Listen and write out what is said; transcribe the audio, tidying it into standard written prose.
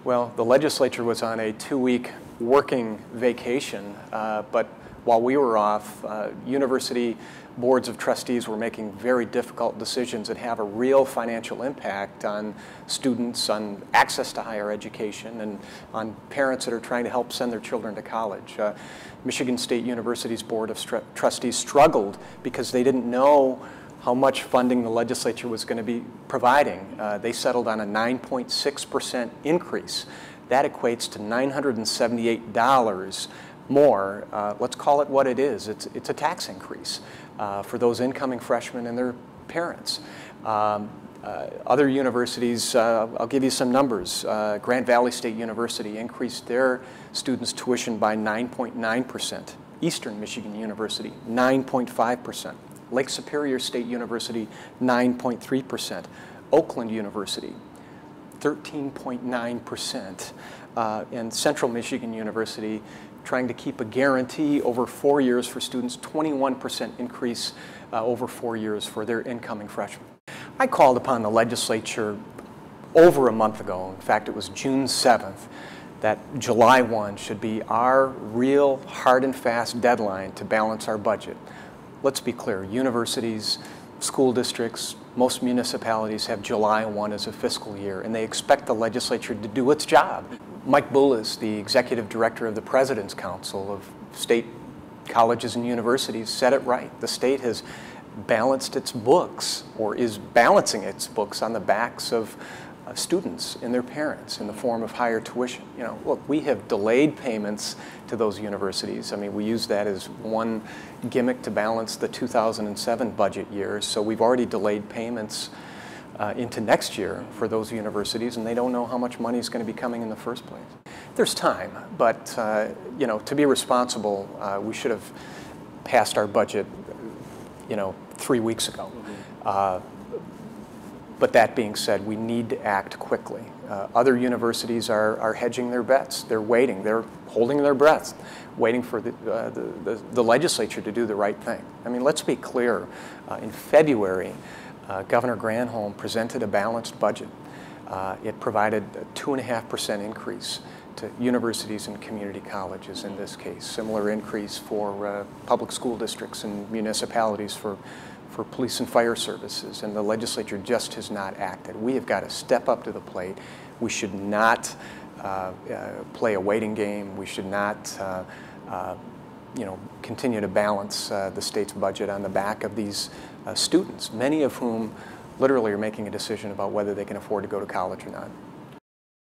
Well, the legislature was on a 2-week working vacation, but while we were off, university boards of trustees were making very difficult decisions that have a real financial impact on students, on access to higher education, and on parents that are trying to help send their children to college. Michigan State University's Board of Trustees struggled because they didn't know how much funding the legislature was going to be providing. They settled on a 9.6% increase. That equates to $978 more. Let's call it what it is. It's a tax increase for those incoming freshmen and their parents. Other universities, I'll give you some numbers. Grand Valley State University increased their students' tuition by 9.9%. Eastern Michigan University, 9.5%. Lake Superior State University, 9.3%. Oakland University, 13.9%. And Central Michigan University, trying to keep a guarantee over 4 years for students, 21% increase over 4 years for their incoming freshmen. I called upon the legislature over a month ago, in fact it was June 7th, that July 1 should be our real hard and fast deadline to balance our budget. Let's be clear, universities, school districts, most municipalities have July 1 as a fiscal year, and they expect the legislature to do its job. Mike Bullis, the executive director of the President's Council of State Colleges and Universities, said it right. The state has balanced its books, or is balancing its books on the backs of students and their parents in the form of higher tuition. You know, look, we have delayed payments to those universities. I mean, we use that as one gimmick to balance the 2007 budget year. So we've already delayed payments into next year for those universities, and they don't know how much money is going to be coming in the first place. There's time, but you know, to be responsible, we should have passed our budget, you know, 3 weeks ago. But that being said, we need to act quickly. Other universities are hedging their bets. They're waiting. They're holding their breath, waiting for the legislature to do the right thing. I mean, let's be clear. In February, Governor Granholm presented a balanced budget. It provided a 2.5% increase to universities and community colleges in this case. Similar increase for public school districts and municipalities for police and fire services, and the legislature just has not acted. We have got to step up to the plate. We should not play a waiting game. We should not you know, continue to balance the state's budget on the back of these students, many of whom literally are making a decision about whether they can afford to go to college or not.